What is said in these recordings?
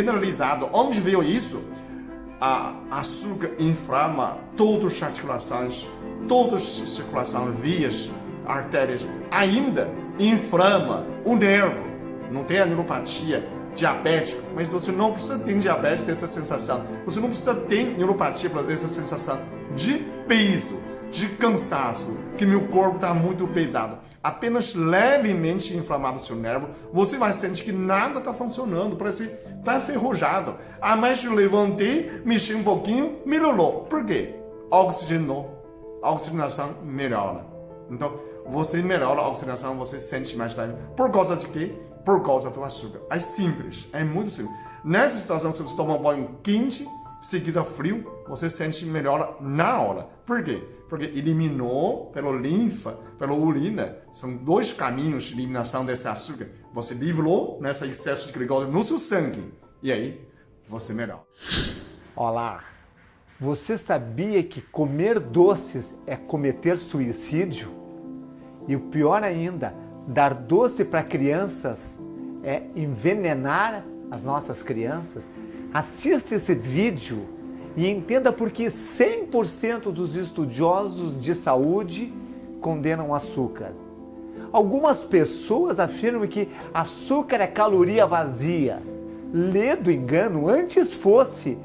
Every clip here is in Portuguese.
generalizado. Onde veio isso? A açúcar inflama todas as articulações, todas as circulações, vias, artérias. Ainda inflama o nervo. Não tem a neuropatia diabética, mas você não precisa ter diabetes, ter essa sensação. Você não precisa ter neuropatia para ter essa sensação de peso, de cansaço, que meu corpo está muito pesado. Apenas levemente inflamado o seu nervo, você vai sentir que nada está funcionando, parece que está enferrujado. Ah, mas eu levantei, mexi um pouquinho, melhorou. Por quê? Oxigenou. A oxigenação melhora. Então, você melhora a oxigenação, você sente mais leve. Por causa de quê? Por causa do açúcar. É simples, é muito simples. Nessa situação, se você tomar um banho quente, seguida frio, você sente melhor na hora. Por quê? Porque eliminou pela linfa, pela urina, são dois caminhos de eliminação desse açúcar. Você livrou nesse excesso de glicose no seu sangue. E aí, você melhora. Olá! Você sabia que comer doces é cometer suicídio? E o pior ainda, dar doce para crianças é envenenar as nossas crianças? Assista esse vídeo e entenda por que 100% dos estudiosos de saúde condenam o açúcar. Algumas pessoas afirmam que açúcar é caloria vazia. Lê do engano, antes fosse.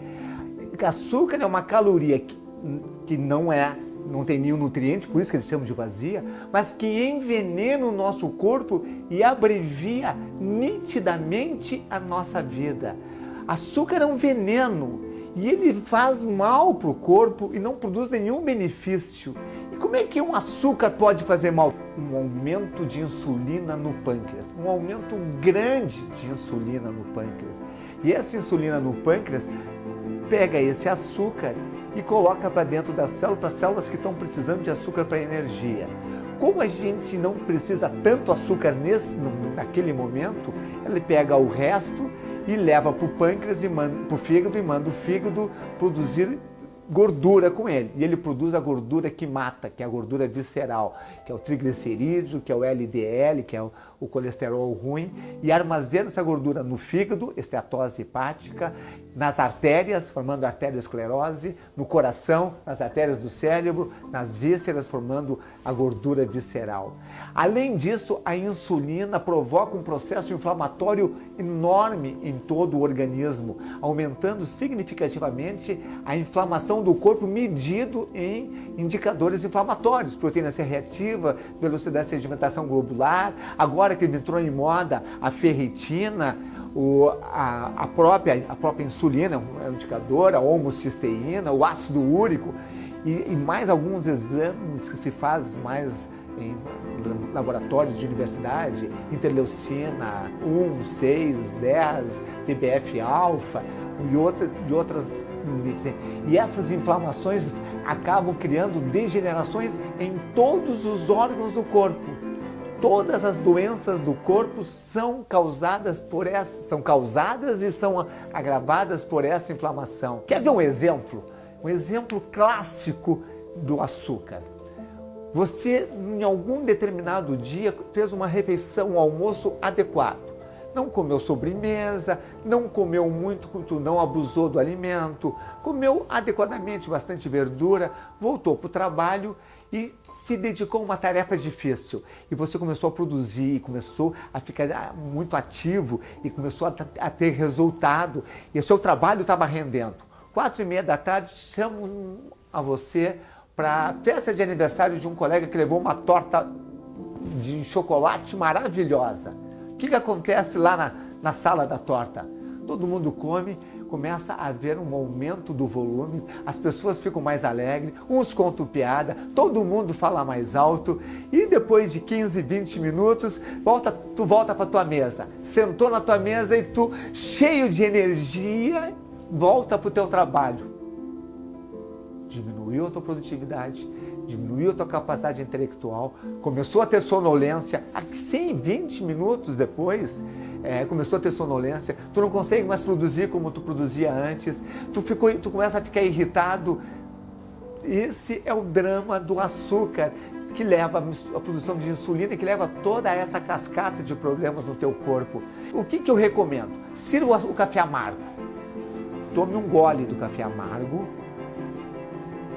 Açúcar é uma caloria que não tem nenhum nutriente, por isso que eles chamam de vazia, mas que envenena o nosso corpo e abrevia nitidamente a nossa vida. Açúcar é um veneno e ele faz mal para o corpo e não produz nenhum benefício. E como é que um açúcar pode fazer mal? Um aumento de insulina no pâncreas, um aumento grande de insulina no pâncreas. E essa insulina no pâncreas pega esse açúcar e coloca para dentro da célula, para células que estão precisando de açúcar para energia. Como a gente não precisa tanto açúcar naquele momento, ele pega o resto e leva para o pâncreas e manda para o fígado e manda o fígado produzir gordura com ele. E ele produz a gordura que mata, que é a gordura visceral, que é o triglicerídeo, que é o LDL, que é o colesterol ruim, e armazena essa gordura no fígado, esteatose hepática, nas artérias, formando arteriosclerose, no coração, nas artérias do cérebro, nas vísceras, formando a gordura visceral. Além disso, a insulina provoca um processo inflamatório enorme em todo o organismo, aumentando significativamente a inflamação do corpo medido em indicadores inflamatórios, proteína C reativa, velocidade de sedimentação globular, agora que entrou em moda a ferritina, a própria insulina é um indicador, a homocisteína, o ácido úrico e mais alguns exames que se faz mais em laboratórios de universidade, interleucina 1, 6, 10, TBF-alfa e outras. E essas inflamações acabam criando degenerações em todos os órgãos do corpo. Todas as doenças do corpo são causadas e são agravadas por essa inflamação. Quer ver um exemplo? Um exemplo clássico do açúcar. Você, em algum determinado dia, fez uma refeição, um almoço adequado. Não comeu sobremesa, não comeu muito, não abusou do alimento, comeu adequadamente bastante verdura, voltou para o trabalho e se dedicou a uma tarefa difícil. E você começou a produzir, começou a ficar muito ativo e começou a ter resultado. E o seu trabalho estava rendendo. 4h30 da tarde, chamam a você para a festa de aniversário de um colega que levou uma torta de chocolate maravilhosa. O que acontece lá na sala da torta? Todo mundo come, começa a haver um aumento do volume, as pessoas ficam mais alegres, uns contam piada, todo mundo fala mais alto e depois de 15, 20 minutos, tu volta para tua mesa. Sentou na tua mesa e tu, cheio de energia, volta para o teu trabalho. Diminuiu a tua produtividade, diminuiu a tua capacidade intelectual, começou a ter sonolência, 120 minutos depois, começou a ter sonolência, tu não consegue mais produzir como tu produzia antes, tu começa a ficar irritado. Esse é o drama do açúcar, que leva a produção de insulina e que leva toda essa cascata de problemas no teu corpo. O que eu recomendo? Sirva o café amargo. Tome um gole do café amargo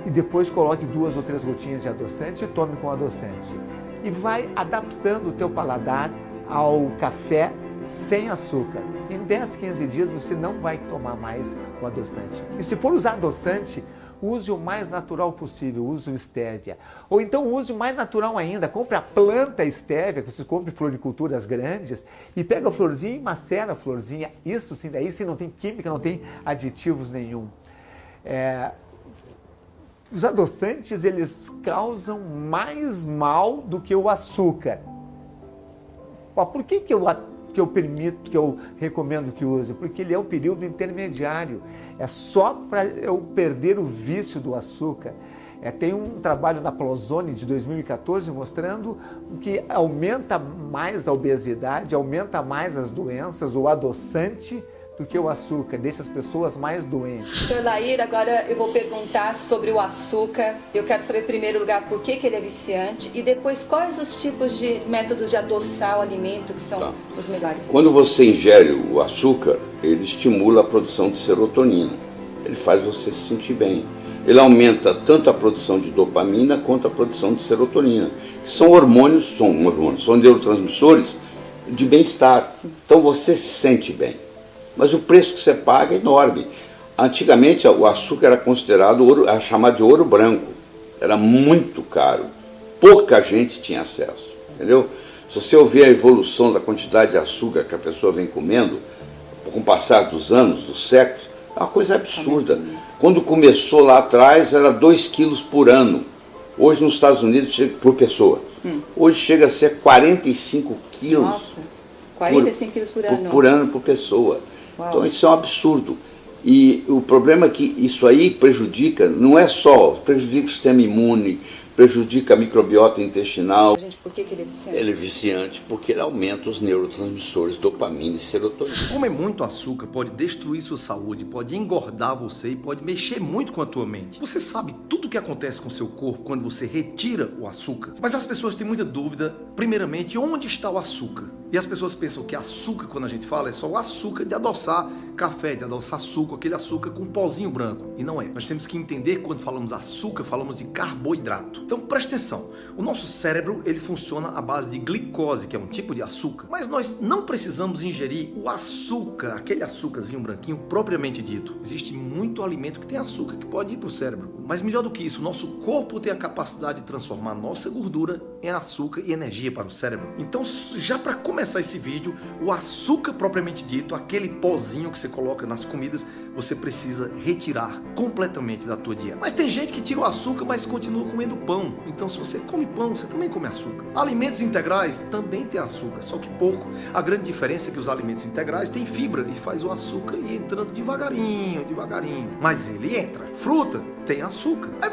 e depois coloque 2 ou 3 gotinhas de adoçante e tome com adoçante. E vai adaptando o teu paladar ao café sem açúcar. Em 10, 15 dias você não vai tomar mais o adoçante. E se for usar adoçante, use o mais natural possível, use o stevia. Ou então use o mais natural ainda, compre a planta stevia, que você compre floriculturas grandes, e pega a florzinha e macera a florzinha. Isso sim, daí sim não tem química, não tem aditivos nenhum. Os adoçantes, eles causam mais mal do que o açúcar. Por que eu permito, que eu recomendo que use? Porque ele é um período intermediário. É só para eu perder o vício do açúcar. Tem um trabalho da Plozone de 2014 mostrando que aumenta mais a obesidade, aumenta mais as doenças, o adoçante, do que o açúcar, deixa as pessoas mais doentes. Sr. Lair, agora eu vou perguntar sobre o açúcar. Eu quero saber, em primeiro lugar, por que ele é viciante e depois quais os tipos de métodos de adoçar o alimento que são os melhores. Quando você ingere o açúcar, ele estimula a produção de serotonina. Ele faz você se sentir bem. Ele aumenta tanto a produção de dopamina quanto a produção de serotonina, que são são neurotransmissores de bem-estar. Então você se sente bem. Mas o preço que você paga é enorme. Antigamente o açúcar era considerado ouro, era chamado de ouro branco. Era muito caro. Pouca gente tinha acesso. Entendeu? Se você ouvir a evolução da quantidade de açúcar que a pessoa vem comendo, com o passar dos anos, dos séculos, é uma coisa absurda. Quando começou lá atrás era 2 quilos por ano. Hoje nos Estados Unidos chega por pessoa. Hoje chega a ser 45 quilos. Nossa, 45 quilos por ano. Por ano por pessoa. Uau. Então isso é um absurdo. E o problema é que isso aí prejudica, não é só, prejudica o sistema imune, prejudica a microbiota intestinal. Gente, por que ele é viciante? Ele é viciante porque ele aumenta os neurotransmissores dopamina e serotonina. Comer muito açúcar pode destruir sua saúde, pode engordar você e pode mexer muito com a tua mente. Você sabe tudo o que acontece com o seu corpo quando você retira o açúcar? Mas as pessoas têm muita dúvida, primeiramente, onde está o açúcar? E as pessoas pensam que açúcar, quando a gente fala, é só o açúcar de adoçar café, de adoçar suco, aquele açúcar com um pozinho branco. E não é. Nós temos que entender que quando falamos açúcar, falamos de carboidrato. Então preste atenção, o nosso cérebro ele funciona à base de glicose, que é um tipo de açúcar, mas nós não precisamos ingerir o açúcar, aquele açúcarzinho branquinho propriamente dito. Existe muito alimento que tem açúcar que pode ir para o cérebro, mas melhor do que isso, o nosso corpo tem a capacidade de transformar nossa gordura em açúcar e energia para o cérebro. Então já para começar esse vídeo, o açúcar propriamente dito, aquele pozinho que você coloca nas comidas, você precisa retirar completamente da tua dieta. Mas tem gente que tira o açúcar, mas continua comendo pão. Então se você come pão, você também come açúcar. Alimentos integrais também tem açúcar, só que pouco. A grande diferença é que os alimentos integrais têm fibra e faz o açúcar ir entrando devagarinho, devagarinho. Mas ele entra. Fruta tem açúcar. Aí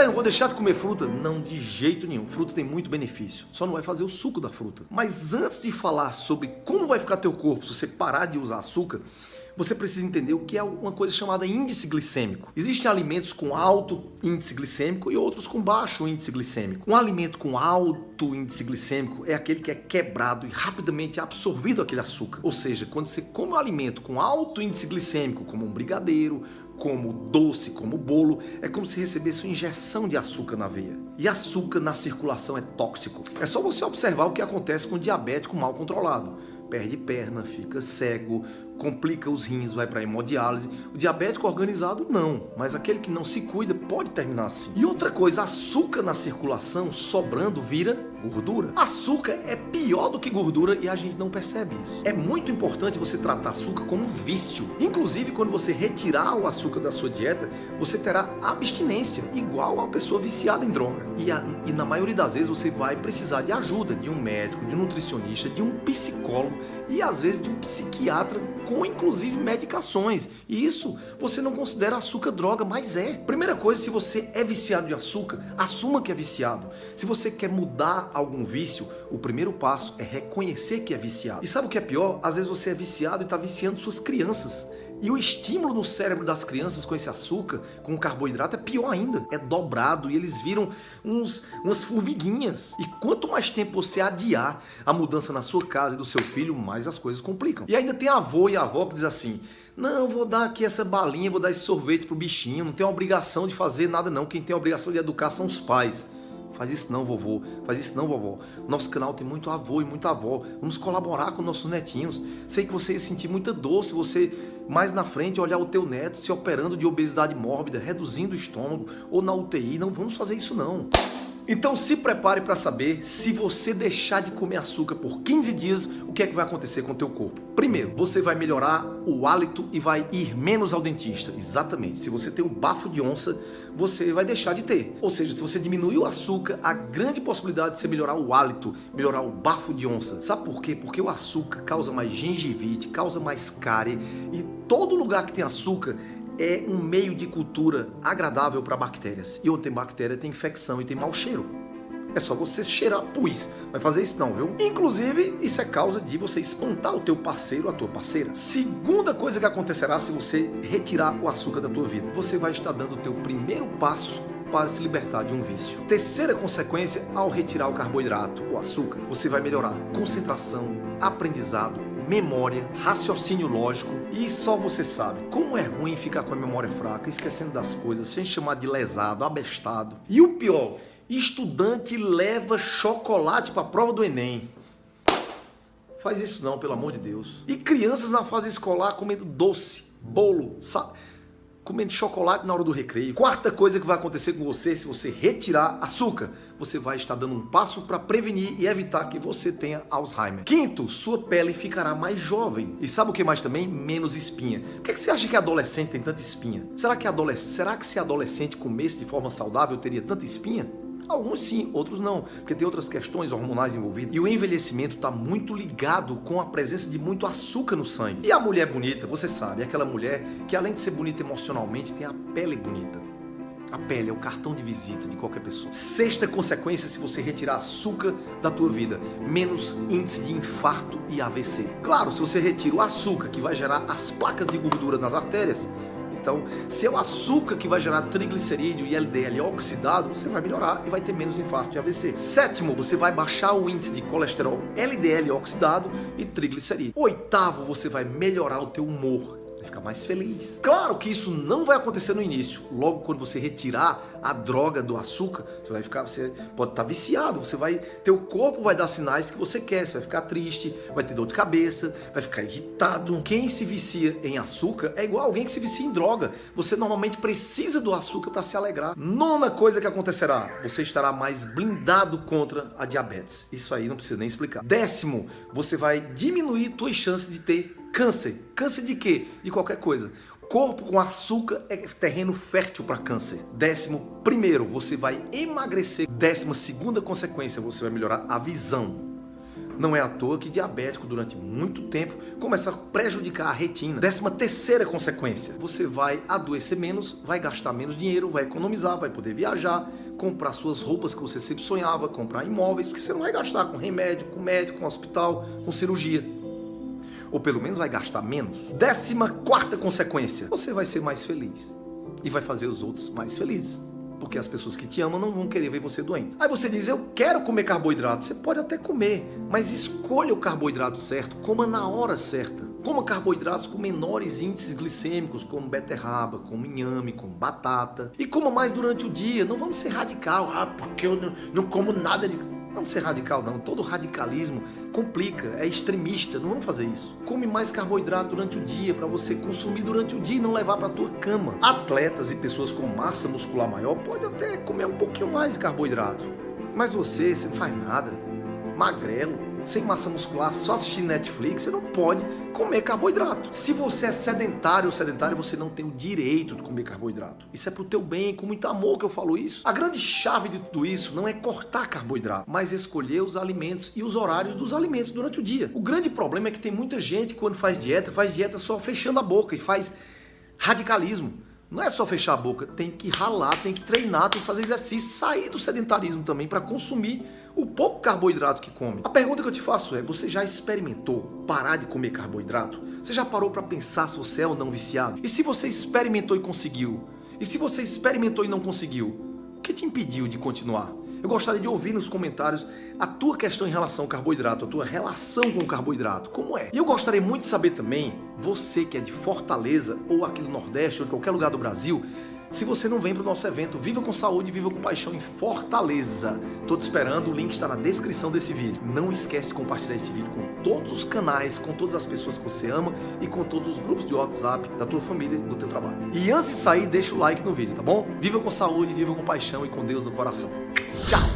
eu vou deixar de comer fruta? Não, de jeito nenhum. Fruta tem muito benefício. Só não vai fazer o suco da fruta. Mas antes de falar sobre como vai ficar teu corpo se você parar de usar açúcar, você precisa entender o que é uma coisa chamada índice glicêmico. Existem alimentos com alto índice glicêmico e outros com baixo índice glicêmico. Um alimento com alto índice glicêmico é aquele que é quebrado e rapidamente absorvido aquele açúcar. Ou seja, quando você come um alimento com alto índice glicêmico, como um brigadeiro, como doce, como bolo, é como se recebesse uma injeção de açúcar na veia. E açúcar na circulação é tóxico. É só você observar o que acontece com o diabético mal controlado. Perde perna, fica cego, complica os rins, vai para hemodiálise. O diabético organizado não, mas aquele que não se cuida pode terminar assim. E outra coisa, açúcar na circulação sobrando vira gordura. Açúcar é pior do que gordura e a gente não percebe isso. É muito importante você tratar açúcar como vício. Inclusive, quando você retirar o açúcar da sua dieta, você terá abstinência, igual a uma pessoa viciada em droga. E na maioria das vezes você vai precisar de ajuda de um médico, de um nutricionista, de um psicólogo e às vezes de um psiquiatra com inclusive medicações. E isso você não considera açúcar droga, mas é. Primeira coisa, se você é viciado em açúcar, assuma que é viciado. Se você quer mudar algum vício, o primeiro passo é reconhecer que é viciado. E sabe o que é pior? Às vezes você é viciado e está viciando suas crianças. E o estímulo no cérebro das crianças com esse açúcar, com o carboidrato, é pior ainda. É dobrado e eles viram umas formiguinhas. E quanto mais tempo você adiar a mudança na sua casa e do seu filho, mais as coisas complicam. E ainda tem avô e avó que diz assim: não, vou dar aqui essa balinha, vou dar esse sorvete pro bichinho, não tem obrigação de fazer nada não. Quem tem a obrigação de educar são os pais. Faz isso não, vovô. Faz isso não, vovó. Nosso canal tem muito avô e muita avó. Vamos colaborar com nossos netinhos. Sei que você ia sentir muita dor se você, mais na frente, olhar o teu neto se operando de obesidade mórbida, reduzindo o estômago, ou na UTI. Não vamos fazer isso não. Então se prepare para saber, se você deixar de comer açúcar por 15 dias, o que é que vai acontecer com o teu corpo. Primeiro, você vai melhorar o hálito e vai ir menos ao dentista. Exatamente. Se você tem um bafo de onça, você vai deixar de ter. Ou seja, se você diminuir o açúcar, há grande possibilidade de você melhorar o hálito, melhorar o bafo de onça. Sabe por quê? Porque o açúcar causa mais gengivite, causa mais cárie, e todo lugar que tem açúcar é um meio de cultura agradável para bactérias. E onde tem bactéria tem infecção e tem mau cheiro. É só você cheirar pus. Vai fazer isso não, viu? Inclusive, isso é causa de você espantar o teu parceiro, a tua parceira. Segunda coisa que acontecerá se você retirar o açúcar da tua vida: você vai estar dando o teu primeiro passo para se libertar de um vício. Terceira consequência, ao retirar o carboidrato, o açúcar, você vai melhorar concentração, aprendizado, memória, raciocínio lógico. E só você sabe como é ruim ficar com a memória fraca, esquecendo das coisas, sem chamar de lesado, abestado. E o pior, estudante leva chocolate para a prova do Enem. Faz isso não, pelo amor de Deus. E crianças na fase escolar comendo doce, bolo, comendo chocolate na hora do recreio. Quarta coisa que vai acontecer com você, se você retirar açúcar: você vai estar dando um passo para prevenir e evitar que você tenha Alzheimer. Quinto, sua pele ficará mais jovem. E sabe o que mais também? Menos espinha. Por que você acha que adolescente tem tanta espinha? Será que se adolescente comesse de forma saudável teria tanta espinha? Alguns sim, outros não, porque tem outras questões hormonais envolvidas. E o envelhecimento está muito ligado com a presença de muito açúcar no sangue. E a mulher bonita, você sabe, é aquela mulher que, além de ser bonita emocionalmente, tem a pele bonita. A pele é o cartão de visita de qualquer pessoa. Sexta consequência, se você retirar açúcar da tua vida: menos índice de infarto e AVC. Claro, se você retira o açúcar, que vai gerar as placas de gordura nas artérias, então, se é o açúcar que vai gerar triglicerídeo e LDL oxidado, você vai melhorar e vai ter menos infarto e AVC. Sétimo, você vai baixar o índice de colesterol LDL oxidado e triglicerídeo. Oitavo, você vai melhorar o teu humor. Vai ficar mais feliz. Claro que isso não vai acontecer no início. Logo quando você retirar a droga do açúcar, você pode estar viciado, teu corpo vai dar sinais que você quer, você vai ficar triste, vai ter dor de cabeça, vai ficar irritado. Quem se vicia em açúcar é igual alguém que se vicia em droga. Você normalmente precisa do açúcar para se alegrar. Nona coisa que acontecerá: você estará mais blindado contra a diabetes. Isso aí não precisa nem explicar. Décimo, você vai diminuir suas chances de ter câncer. Câncer de quê? De qualquer coisa. Corpo com açúcar é terreno fértil para câncer. 11º, você vai emagrecer. 12ª consequência, você vai melhorar a visão. Não é à toa que diabético durante muito tempo começa a prejudicar a retina. 13ª consequência, você vai adoecer menos, vai gastar menos dinheiro, vai economizar, vai poder viajar, comprar suas roupas que você sempre sonhava, comprar imóveis, porque você não vai gastar com remédio, com médico, com hospital, com cirurgia. Ou pelo menos vai gastar menos. 14ª consequência, você vai ser mais feliz e vai fazer os outros mais felizes, porque as pessoas que te amam não vão querer ver você doente. Aí você diz: eu quero comer carboidrato. Você pode até comer, mas escolha o carboidrato certo, coma na hora certa. Coma carboidratos com menores índices glicêmicos, como beterraba, como inhame, como batata. E coma mais durante o dia. Não vamos ser radical. Porque eu não como nada de... Não vamos ser radical não, todo radicalismo complica, é extremista, não vamos fazer isso. Come mais carboidrato durante o dia, para você consumir durante o dia e não levar para a tua cama. Atletas e pessoas com massa muscular maior podem até comer um pouquinho mais de carboidrato, mas você não faz nada, magrelo, sem massa muscular, só assistindo Netflix, você não pode comer carboidrato. Se você é sedentário ou sedentária, você não tem o direito de comer carboidrato. Isso é pro teu bem, com muito amor que eu falo isso. A grande chave de tudo isso não é cortar carboidrato, mas escolher os alimentos e os horários dos alimentos durante o dia. O grande problema é que tem muita gente que quando faz dieta só fechando a boca e faz radicalismo. Não é só fechar a boca, tem que ralar, tem que treinar, tem que fazer exercício, sair do sedentarismo também para consumir o pouco carboidrato que come. A pergunta que eu te faço é, você já experimentou parar de comer carboidrato? Você já parou para pensar se você é ou não viciado? E se você experimentou e conseguiu? E se você experimentou e não conseguiu? O que te impediu de continuar? Eu gostaria de ouvir nos comentários a tua questão em relação ao carboidrato, a tua relação com o carboidrato, como é? E eu gostaria muito de saber também, você que é de Fortaleza, ou aqui do Nordeste, ou de qualquer lugar do Brasil, se você não vem para o nosso evento Viva com Saúde, Viva com Paixão em Fortaleza. Tô te esperando, o link está na descrição desse vídeo. Não esquece de compartilhar esse vídeo com todos os canais, com todas as pessoas que você ama e com todos os grupos de WhatsApp da tua família e do teu trabalho. E antes de sair, deixa o like no vídeo, tá bom? Viva com saúde, viva com paixão e com Deus no coração. Tchau!